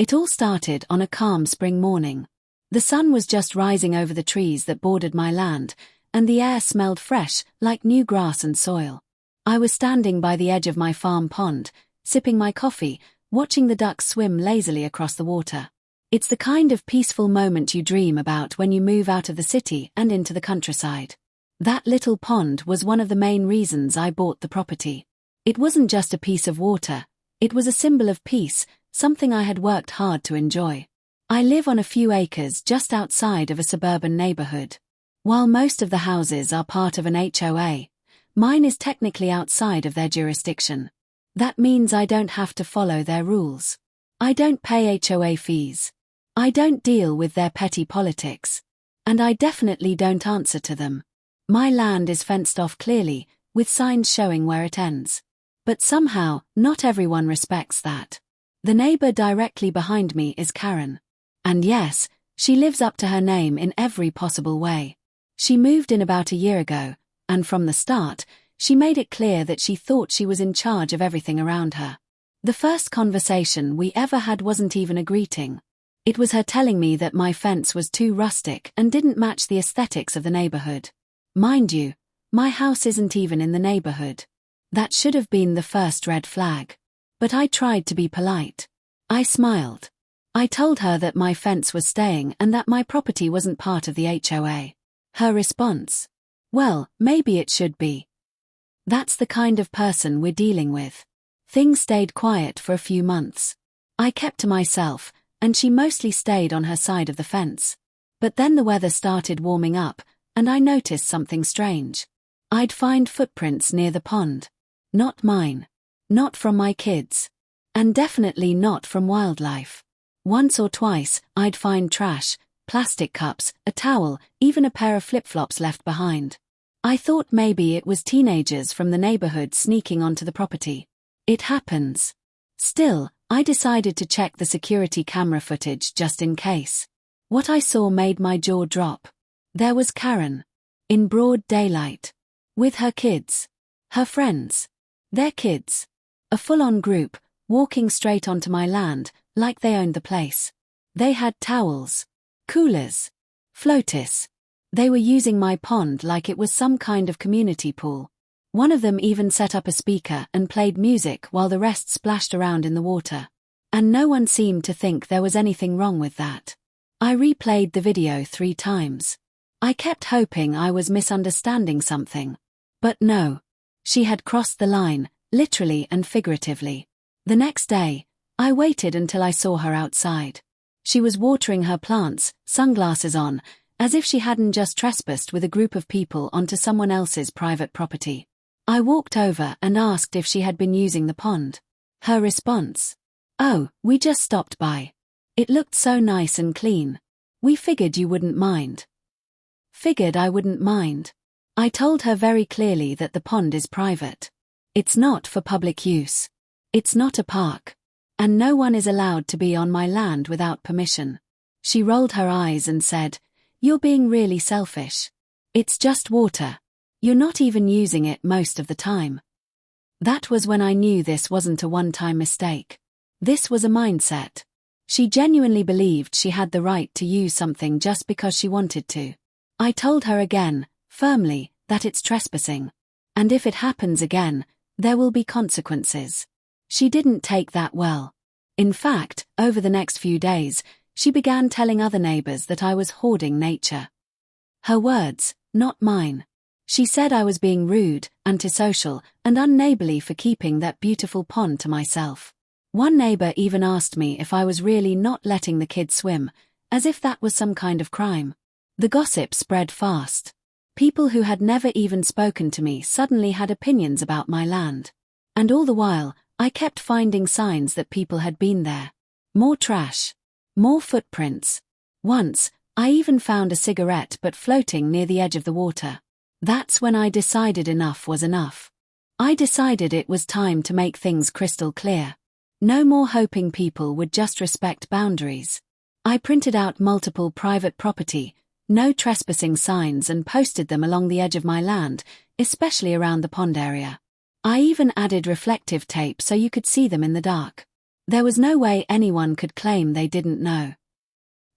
It all started on a calm spring morning. The sun was just rising over the trees that bordered my land, and the air smelled fresh, like new grass and soil. I was standing by the edge of my farm pond, sipping my coffee, watching the ducks swim lazily across the water. It's the kind of peaceful moment you dream about when you move out of the city and into the countryside. That little pond was one of the main reasons I bought the property. It wasn't just a piece of water, it was a symbol of peace, something I had worked hard to enjoy. I live on a few acres just outside of a suburban neighborhood. While most of the houses are part of an HOA, mine is technically outside of their jurisdiction. That means I don't have to follow their rules. I don't pay HOA fees. I don't deal with their petty politics. And I definitely don't answer to them. My land is fenced off clearly, with signs showing where it ends. But somehow, not everyone respects that. The neighbor directly behind me is Karen. And yes, she lives up to her name in every possible way. She moved in about a year ago, and from the start, she made it clear that she thought she was in charge of everything around her. The first conversation we ever had wasn't even a greeting. It was her telling me that my fence was too rustic and didn't match the aesthetics of the neighborhood. Mind you, my house isn't even in the neighborhood. That should have been the first red flag. But I tried to be polite. I smiled. I told her that my fence was staying and that my property wasn't part of the HOA. Her response? Well, maybe it should be. That's the kind of person we're dealing with. Things stayed quiet for a few months. I kept to myself, and she mostly stayed on her side of the fence. But then the weather started warming up, and I noticed something strange. I'd find footprints near the pond. Not mine. Not from my kids. And definitely not from wildlife. Once or twice, I'd find trash, plastic cups, a towel, even a pair of flip-flops left behind. I thought maybe it was teenagers from the neighborhood sneaking onto the property. It happens. Still, I decided to check the security camera footage just in case. What I saw made my jaw drop. There was Karen. In broad daylight. With her kids. Her friends. Their kids. A full-on group, walking straight onto my land, like they owned the place. They had towels. Coolers. Floaties. They were using my pond like it was some kind of community pool. One of them even set up a speaker and played music while the rest splashed around in the water. And no one seemed to think there was anything wrong with that. I replayed the video 3 times. I kept hoping I was misunderstanding something. But no. She had crossed the line, literally and figuratively. The next day, I waited until I saw her outside. She was watering her plants, sunglasses on, as if she hadn't just trespassed with a group of people onto someone else's private property. I walked over and asked if she had been using the pond. Her response? Oh, we just stopped by. It looked so nice and clean. We figured you wouldn't mind. Figured I wouldn't mind. I told her very clearly that the pond is private. It's not for public use. It's not a park. And no one is allowed to be on my land without permission. She rolled her eyes and said, "You're being really selfish. It's just water. You're not even using it most of the time." That was when I knew this wasn't a one-time mistake. This was a mindset. She genuinely believed she had the right to use something just because she wanted to. I told her again, firmly, that it's trespassing. And if it happens again, there will be consequences. She didn't take that well. In fact, over the next few days, she began telling other neighbors that I was hoarding nature. Her words, not mine. She said I was being rude, antisocial, and unneighborly for keeping that beautiful pond to myself. One neighbor even asked me if I was really not letting the kids swim, as if that was some kind of crime. The gossip spread fast. People who had never even spoken to me suddenly had opinions about my land. And all the while, I kept finding signs that people had been there. More trash. More footprints. Once, I even found a cigarette butt floating near the edge of the water. That's when I decided enough was enough. I decided it was time to make things crystal clear. No more hoping people would just respect boundaries. I printed out multiple private property, no trespassing signs and posted them along the edge of my land, especially around the pond area. I even added reflective tape so you could see them in the dark. There was no way anyone could claim they didn't know.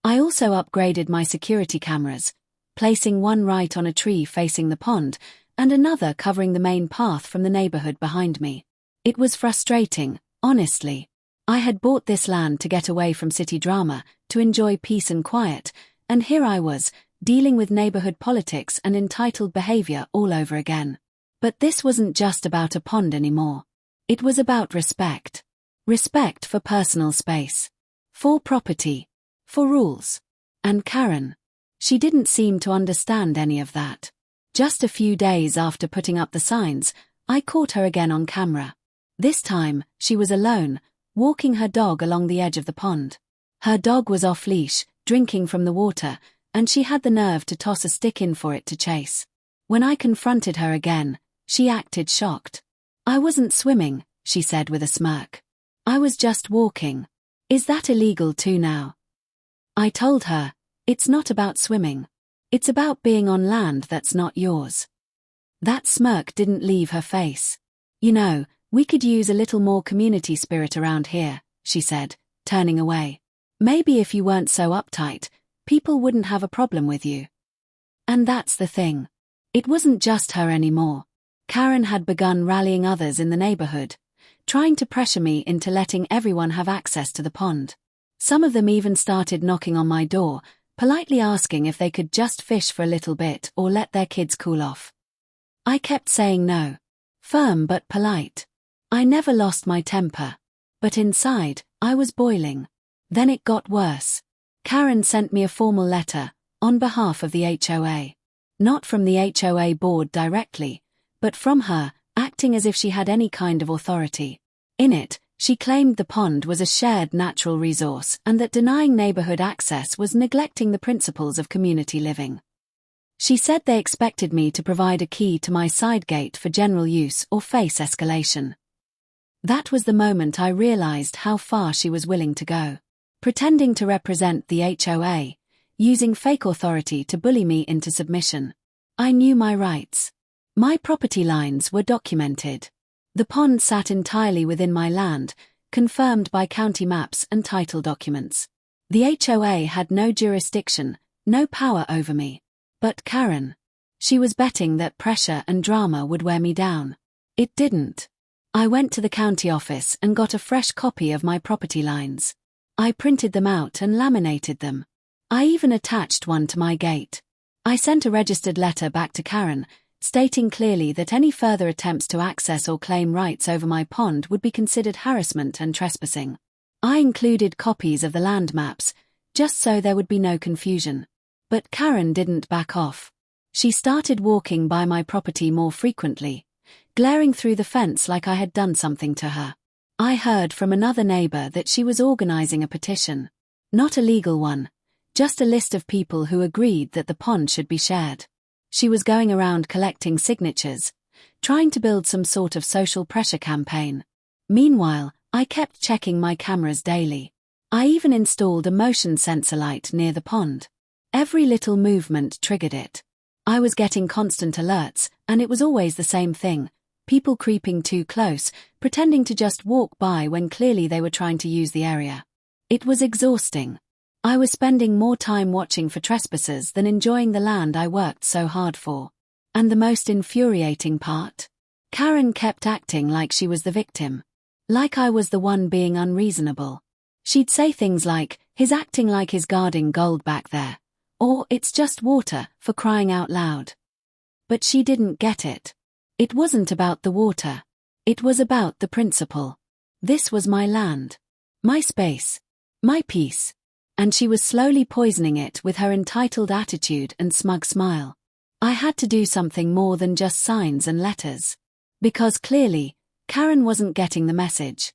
I also upgraded my security cameras, placing one right on a tree facing the pond and another covering the main path from the neighborhood behind me. It was frustrating, honestly. I had bought this land to get away from city drama, to enjoy peace and quiet, and here I was, dealing with neighborhood politics and entitled behavior all over again. But this wasn't just about a pond anymore. It was about respect. Respect for personal space. For property. For rules. And Karen. She didn't seem to understand any of that. Just a few days after putting up the signs, I caught her again on camera. This time, she was alone, walking her dog along the edge of the pond. Her dog was off-leash, drinking from the water, and she had the nerve to toss a stick in for it to chase. When I confronted her again, she acted shocked. "I wasn't swimming," she said with a smirk. "I was just walking. Is that illegal too now?" I told her, "It's not about swimming. It's about being on land that's not yours." That smirk didn't leave her face. "You know, we could use a little more community spirit around here," she said, turning away. "Maybe if you weren't so uptight, people wouldn't have a problem with you." And that's the thing. It wasn't just her anymore. Karen had begun rallying others in the neighborhood, trying to pressure me into letting everyone have access to the pond. Some of them even started knocking on my door, politely asking if they could just fish for a little bit or let their kids cool off. I kept saying no. Firm but polite. I never lost my temper. But inside, I was boiling. Then it got worse. Karen sent me a formal letter, on behalf of the HOA. Not from the HOA board directly, but from her, acting as if she had any kind of authority. In it, she claimed the pond was a shared natural resource and that denying neighborhood access was neglecting the principles of community living. She said they expected me to provide a key to my side gate for general use or face escalation. That was the moment I realized how far she was willing to go. Pretending to represent the HOA, using fake authority to bully me into submission. I knew my rights. My property lines were documented. The pond sat entirely within my land, confirmed by county maps and title documents. The HOA had no jurisdiction, no power over me. But Karen. She was betting that pressure and drama would wear me down. It didn't. I went to the county office and got a fresh copy of my property lines. I printed them out and laminated them. I even attached one to my gate. I sent a registered letter back to Karen, stating clearly that any further attempts to access or claim rights over my pond would be considered harassment and trespassing. I included copies of the land maps, just so there would be no confusion. But Karen didn't back off. She started walking by my property more frequently, glaring through the fence like I had done something to her. I heard from another neighbor that she was organizing a petition. Not a legal one, just a list of people who agreed that the pond should be shared. She was going around collecting signatures, trying to build some sort of social pressure campaign. Meanwhile, I kept checking my cameras daily. I even installed a motion sensor light near the pond. Every little movement triggered it. I was getting constant alerts, and it was always the same thing. People creeping too close, pretending to just walk by when clearly they were trying to use the area. It was exhausting. I was spending more time watching for trespassers than enjoying the land I worked so hard for. And the most infuriating part? Karen kept acting like she was the victim. Like I was the one being unreasonable. She'd say things like, "He's acting like he's guarding gold back there." Or, "It's just water, for crying out loud." But she didn't get it. It wasn't about the water. It was about the principle. This was my land. My space. My peace. And she was slowly poisoning it with her entitled attitude and smug smile. I had to do something more than just signs and letters. Because clearly, Karen wasn't getting the message.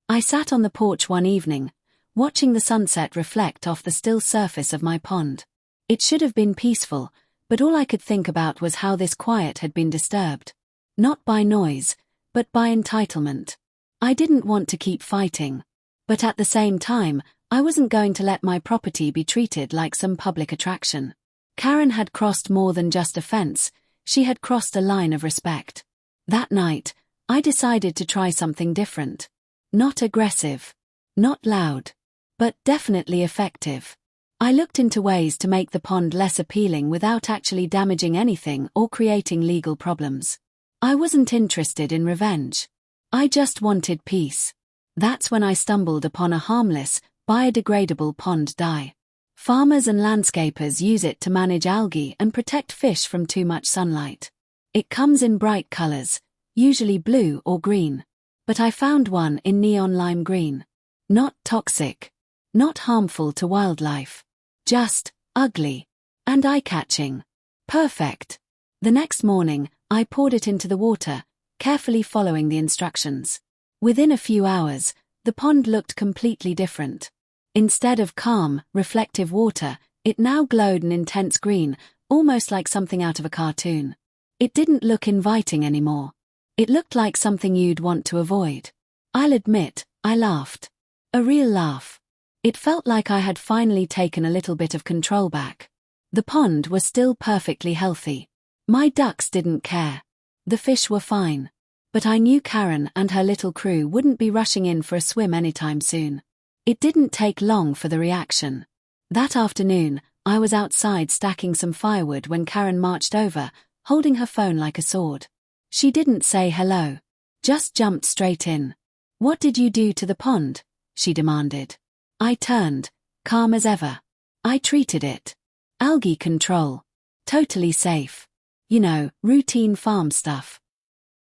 I sat on the porch one evening, watching the sunset reflect off the still surface of my pond. It should have been peaceful, but all I could think about was how this quiet had been disturbed. Not by noise, but by entitlement. I didn't want to keep fighting. But at the same time, I wasn't going to let my property be treated like some public attraction. Karen had crossed more than just a fence, she had crossed a line of respect. That night, I decided to try something different. Not aggressive. Not loud, but definitely effective. I looked into ways to make the pond less appealing without actually damaging anything or creating legal problems. I wasn't interested in revenge. I just wanted peace. That's when I stumbled upon a harmless, biodegradable pond dye. Farmers and landscapers use it to manage algae and protect fish from too much sunlight. It comes in bright colors, usually blue or green. But I found one in neon lime green. Not toxic. Not harmful to wildlife. Just ugly. And eye-catching. Perfect. The next morning, I poured it into the water, carefully following the instructions. Within a few hours, the pond looked completely different. Instead of calm, reflective water, it now glowed an intense green, almost like something out of a cartoon. It didn't look inviting anymore. It looked like something you'd want to avoid. I'll admit, I laughed. A real laugh. It felt like I had finally taken a little bit of control back. The pond was still perfectly healthy. My ducks didn't care. The fish were fine. But I knew Karen and her little crew wouldn't be rushing in for a swim anytime soon. It didn't take long for the reaction. That afternoon, I was outside stacking some firewood when Karen marched over, holding her phone like a sword. She didn't say hello. Just jumped straight in. "What did you do to the pond?" she demanded. I turned, calm as ever. I treated it. Algae control. Totally safe. You know, routine farm stuff.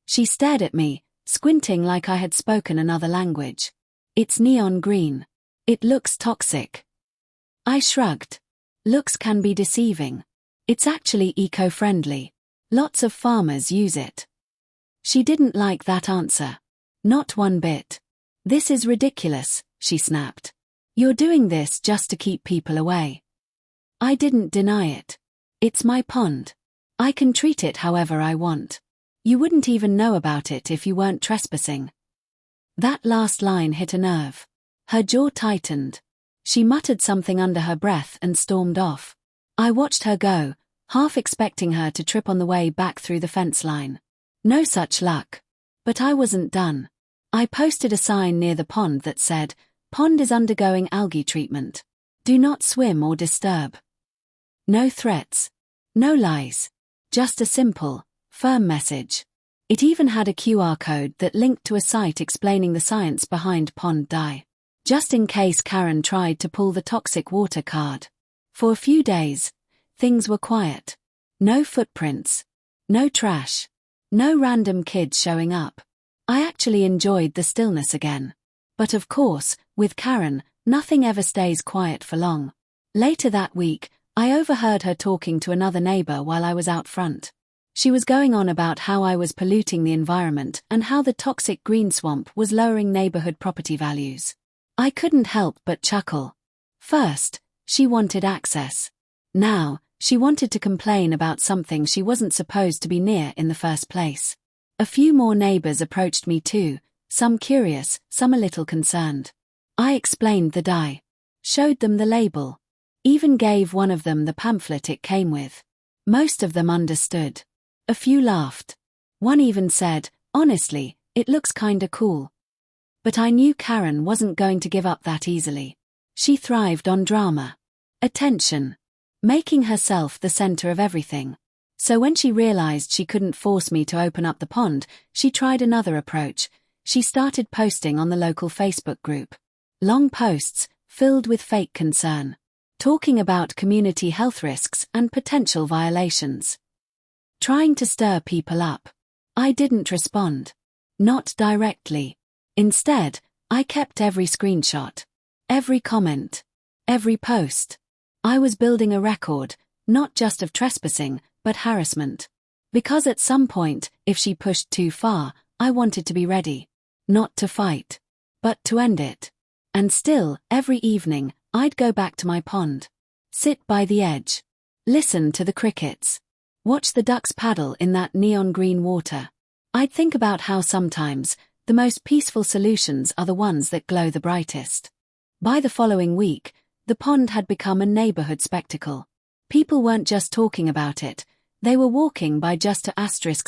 She stared at me, squinting like I had spoken another language. "It's neon green. It looks toxic." I shrugged. Looks can be deceiving. It's actually eco-friendly. Lots of farmers use it. She didn't like that answer. Not one bit. "This is ridiculous," she snapped. "You're doing this just to keep people away." I didn't deny it. It's my pond. I can treat it however I want. You wouldn't even know about it if you weren't trespassing. That last line hit a nerve. Her jaw tightened. She muttered something under her breath and stormed off. I watched her go, half expecting her to trip on the way back through the fence line. No such luck. But I wasn't done. I posted a sign near the pond that said, "Pond is undergoing algae treatment. Do not swim or disturb." No threats. No lies. Just a simple, firm message. It even had a QR code that linked to a site explaining the science behind pond dye. Just in case Karen tried to pull the toxic water card. For a few days, things were quiet. No footprints. No trash. No random kids showing up. I actually enjoyed the stillness again. But of course, with Karen, nothing ever stays quiet for long. Later that week, I overheard her talking to another neighbor while I was out front. She was going on about how I was polluting the environment and how the toxic green swamp was lowering neighborhood property values. I couldn't help but chuckle. First, she wanted access. Now, she wanted to complain about something she wasn't supposed to be near in the first place. A few more neighbors approached me too, some curious, some a little concerned. I explained the dye. Showed them the label. Even gave one of them the pamphlet it came with. Most of them understood. A few laughed. One even said, "Honestly, it looks kinda cool." But I knew Karen wasn't going to give up that easily. She thrived on drama. Attention. Making herself the center of everything. So when she realized she couldn't force me to open up the pond, she tried another approach. She started posting on the local Facebook group. Long posts, filled with fake concern. Talking about community health risks and potential violations. Trying to stir people up. I didn't respond. Not directly. Instead, I kept every screenshot. Every comment. Every post. I was building a record, not just of trespassing, but harassment. Because at some point, if she pushed too far, I wanted to be ready. Not to fight. But to end it. And still, every evening, I'd go back to my pond. Sit by the edge. Listen to the crickets. Watch the ducks paddle in that neon green water. I'd think about how sometimes, the most peaceful solutions are the ones that glow the brightest. By the following week, the pond had become a neighborhood spectacle. People weren't just talking about it, they were walking by just to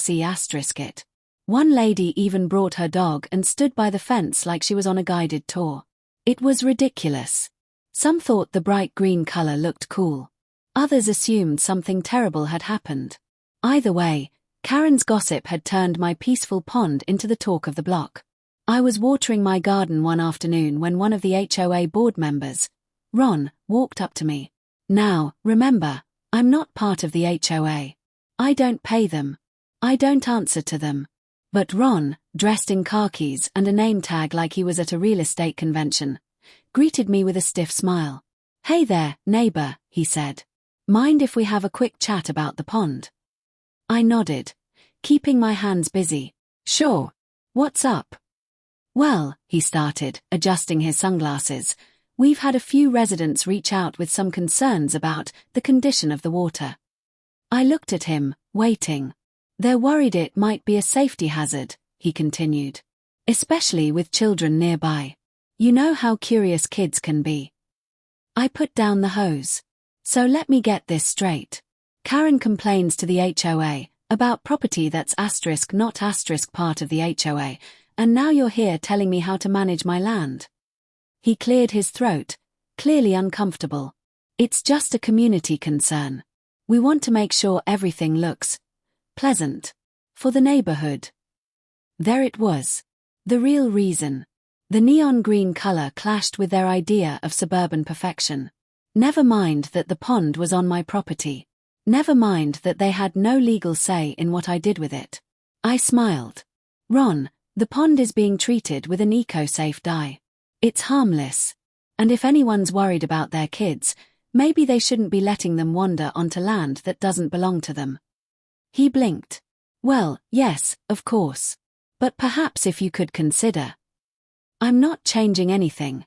see it. One lady even brought her dog and stood by the fence like she was on a guided tour. It was ridiculous. Some thought the bright green color looked cool. Others assumed something terrible had happened. Either way, Karen's gossip had turned my peaceful pond into the talk of the block. I was watering my garden one afternoon when one of the HOA board members, Ron, walked up to me. Now, remember, I'm not part of the HOA. I don't pay them. I don't answer to them. But Ron, dressed in khakis and a name tag like he was at a real estate convention, greeted me with a stiff smile. "Hey there, neighbor," he said. "Mind if we have a quick chat about the pond?" I nodded, keeping my hands busy. "Sure. What's up?" "Well," he started, adjusting his sunglasses, "we've had a few residents reach out with some concerns about the condition of the water." I looked at him, waiting. "They're worried it might be a safety hazard," he continued. "Especially with children nearby. You know how curious kids can be." I put down the hose. "So let me get this straight. Karen complains to the HOA about property that's not part of the HOA, and now you're here telling me how to manage my land." He cleared his throat, clearly uncomfortable. "It's just a community concern. We want to make sure everything looks pleasant for the neighborhood." There it was. The real reason. The neon green color clashed with their idea of suburban perfection. Never mind that the pond was on my property. Never mind that they had no legal say in what I did with it. I smiled. "Ron, the pond is being treated with an eco-safe dye. It's harmless. And if anyone's worried about their kids, maybe they shouldn't be letting them wander onto land that doesn't belong to them." He blinked. "Well, yes, of course. But perhaps if you could consider." "I'm not changing anything."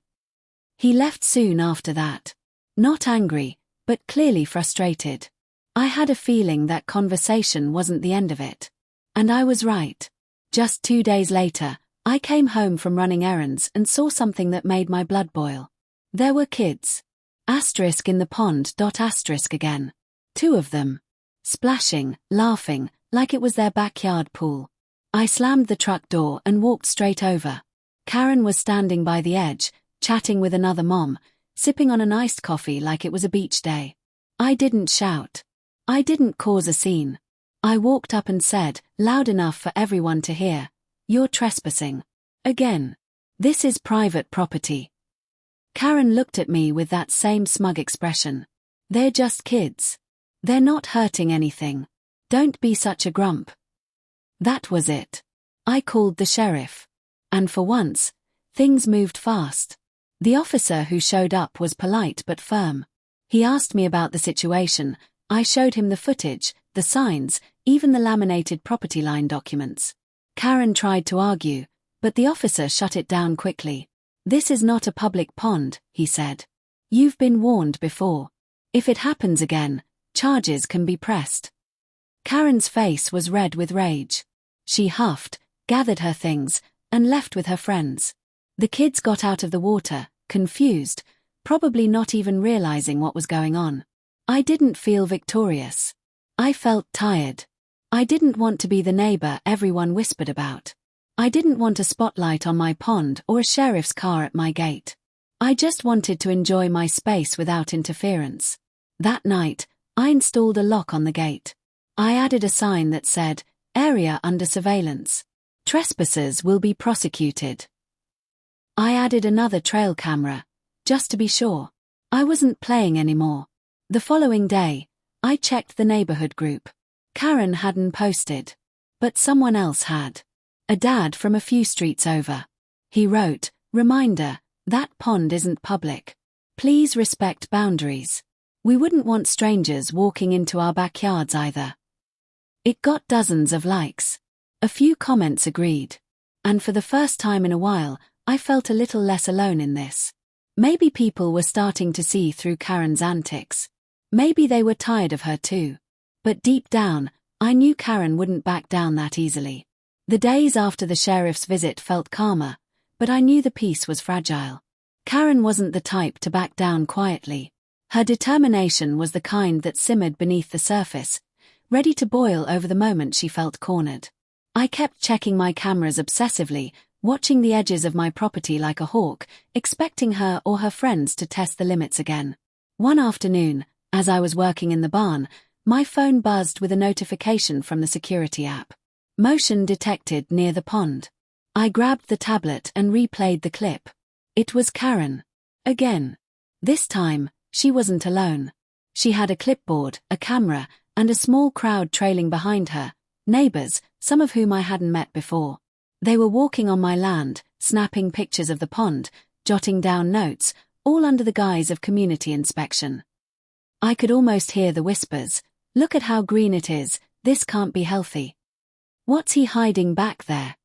He left soon after that. Not angry, but clearly frustrated. I had a feeling that conversation wasn't the end of it. And I was right. Just 2 days later, I came home from running errands and saw something that made my blood boil. There were kids. Asterisk in the pond. Asterisk again. 2 of them. Splashing, laughing, like it was their backyard pool. I slammed the truck door and walked straight over. Karen was standing by the edge, chatting with another mom, sipping on an iced coffee like it was a beach day. I didn't shout. I didn't cause a scene. I walked up and said, loud enough for everyone to hear, "You're trespassing. Again. This is private property." Karen looked at me with that same smug expression. "They're just kids. They're not hurting anything. Don't be such a grump." That was it. I called the sheriff. And for once, things moved fast. The officer who showed up was polite but firm. He asked me about the situation. I showed him the footage, the signs, even the laminated property line documents. Karen tried to argue, but the officer shut it down quickly. "This is not a public pond," he said. "You've been warned before. If it happens again, charges can be pressed." Karen's face was red with rage. She huffed, gathered her things, and left with her friends. The kids got out of the water, confused, probably not even realizing what was going on. I didn't feel victorious. I felt tired. I didn't want to be the neighbor everyone whispered about. I didn't want a spotlight on my pond or a sheriff's car at my gate. I just wanted to enjoy my space without interference. That night, I installed a lock on the gate. I added a sign that said, "Area under surveillance. Trespassers will be prosecuted." I added another trail camera, just to be sure. I wasn't playing anymore. The following day, I checked the neighborhood group. Karen hadn't posted. But someone else had. A dad from a few streets over. He wrote, "Reminder, that pond isn't public. Please respect boundaries. We wouldn't want strangers walking into our backyards either." It got dozens of likes. A few comments agreed. And for the first time in a while, I felt a little less alone in this. Maybe people were starting to see through Karen's antics. Maybe they were tired of her too. But deep down, I knew Karen wouldn't back down that easily. The days after the sheriff's visit felt calmer, but I knew the peace was fragile. Karen wasn't the type to back down quietly. Her determination was the kind that simmered beneath the surface, ready to boil over the moment she felt cornered. I kept checking my cameras obsessively, watching the edges of my property like a hawk, expecting her or her friends to test the limits again. One afternoon, as I was working in the barn, my phone buzzed with a notification from the security app. Motion detected near the pond. I grabbed the tablet and replayed the clip. It was Karen. Again. This time, she wasn't alone. She had a clipboard, a camera, and a small crowd trailing behind her, neighbors, some of whom I hadn't met before. They were walking on my land, snapping pictures of the pond, jotting down notes, all under the guise of community inspection. I could almost hear the whispers. Look at how green it is, this can't be healthy. What's he hiding back there?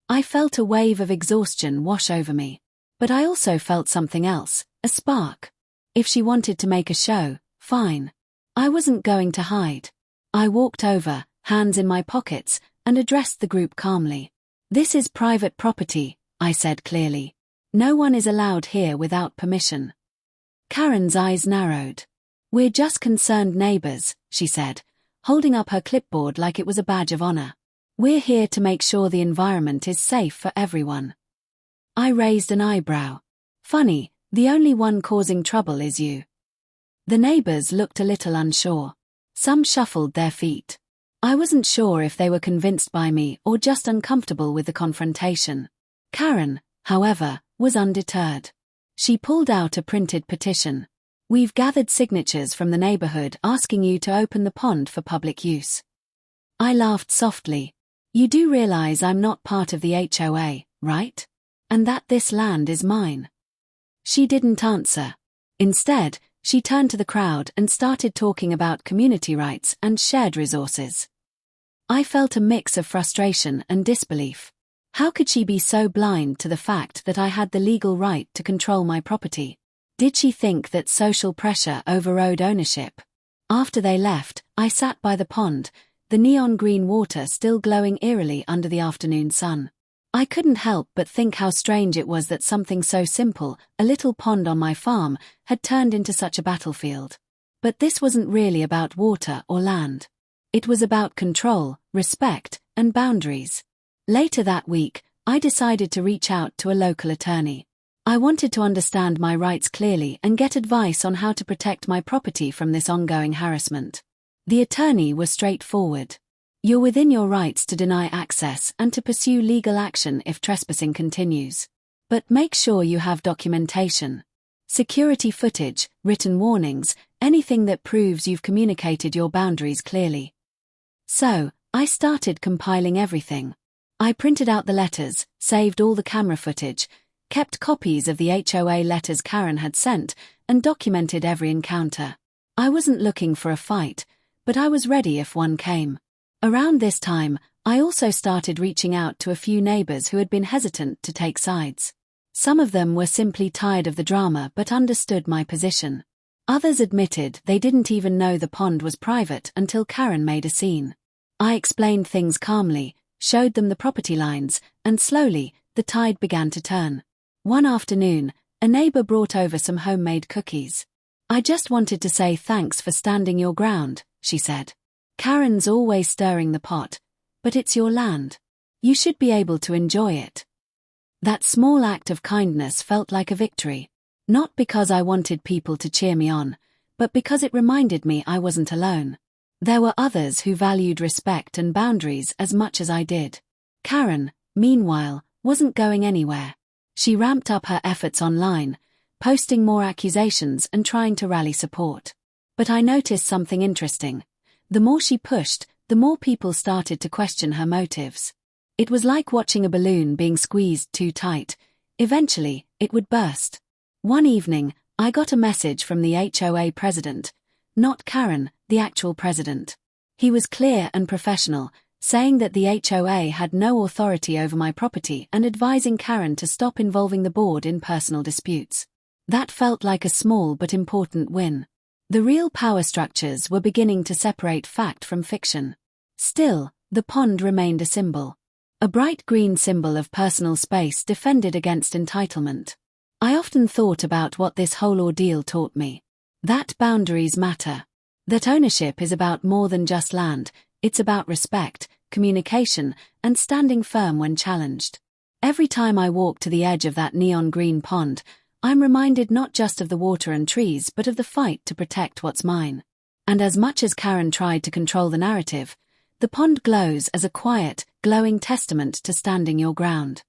I felt a wave of exhaustion wash over me. But I also felt something else, a spark. If she wanted to make a show, fine. I wasn't going to hide. I walked over, hands in my pockets, and addressed the group calmly. This is private property, I said clearly. No one is allowed here without permission. Karen's eyes narrowed. We're just concerned neighbors, she said, holding up her clipboard like it was a badge of honor. We're here to make sure the environment is safe for everyone. I raised an eyebrow. Funny, the only one causing trouble is you. The neighbors looked a little unsure. Some shuffled their feet. I wasn't sure if they were convinced by me or just uncomfortable with the confrontation. Karen, however, was undeterred. She pulled out a printed petition. We've gathered signatures from the neighborhood asking you to open the pond for public use. I laughed softly. You do realize I'm not part of the HOA, right? And that this land is mine. She didn't answer. Instead, she turned to the crowd and started talking about community rights and shared resources. I felt a mix of frustration and disbelief. How could she be so blind to the fact that I had the legal right to control my property? Did she think that social pressure overrode ownership? After they left, I sat by the pond, the neon green water still glowing eerily under the afternoon sun. I couldn't help but think how strange it was that something so simple, a little pond on my farm, had turned into such a battlefield. But this wasn't really about water or land. It was about control, respect, and boundaries. Later that week, I decided to reach out to a local attorney. I wanted to understand my rights clearly and get advice on how to protect my property from this ongoing harassment. The attorney was straightforward. You're within your rights to deny access and to pursue legal action if trespassing continues. But make sure you have documentation. Security footage, written warnings, anything that proves you've communicated your boundaries clearly. So, I started compiling everything. I printed out the letters, saved all the camera footage, kept copies of the HOA letters Karen had sent, and documented every encounter. I wasn't looking for a fight, but I was ready if one came. Around this time, I also started reaching out to a few neighbors who had been hesitant to take sides. Some of them were simply tired of the drama but understood my position. Others admitted they didn't even know the pond was private until Karen made a scene. I explained things calmly, showed them the property lines, and slowly, the tide began to turn. One afternoon, a neighbor brought over some homemade cookies. I just wanted to say thanks for standing your ground, she said. Karen's always stirring the pot, but it's your land. You should be able to enjoy it. That small act of kindness felt like a victory, not because I wanted people to cheer me on, but because it reminded me I wasn't alone. There were others who valued respect and boundaries as much as I did. Karen, meanwhile, wasn't going anywhere. She ramped up her efforts online, posting more accusations and trying to rally support. But I noticed something interesting. The more she pushed, the more people started to question her motives. It was like watching a balloon being squeezed too tight. Eventually, it would burst. One evening, I got a message from the HOA president, not Karen, the actual president. He was clear and professional, saying that the HOA had no authority over my property and advising Karen to stop involving the board in personal disputes. That felt like a small but important win. The real power structures were beginning to separate fact from fiction. Still, the pond remained a symbol. A bright green symbol of personal space defended against entitlement. I often thought about what this whole ordeal taught me. That boundaries matter. That ownership is about more than just land, it's about respect, communication, and standing firm when challenged. Every time I walk to the edge of that neon green pond, I'm reminded not just of the water and trees but of the fight to protect what's mine. And as much as Karen tried to control the narrative, the pond glows as a quiet, glowing testament to standing your ground.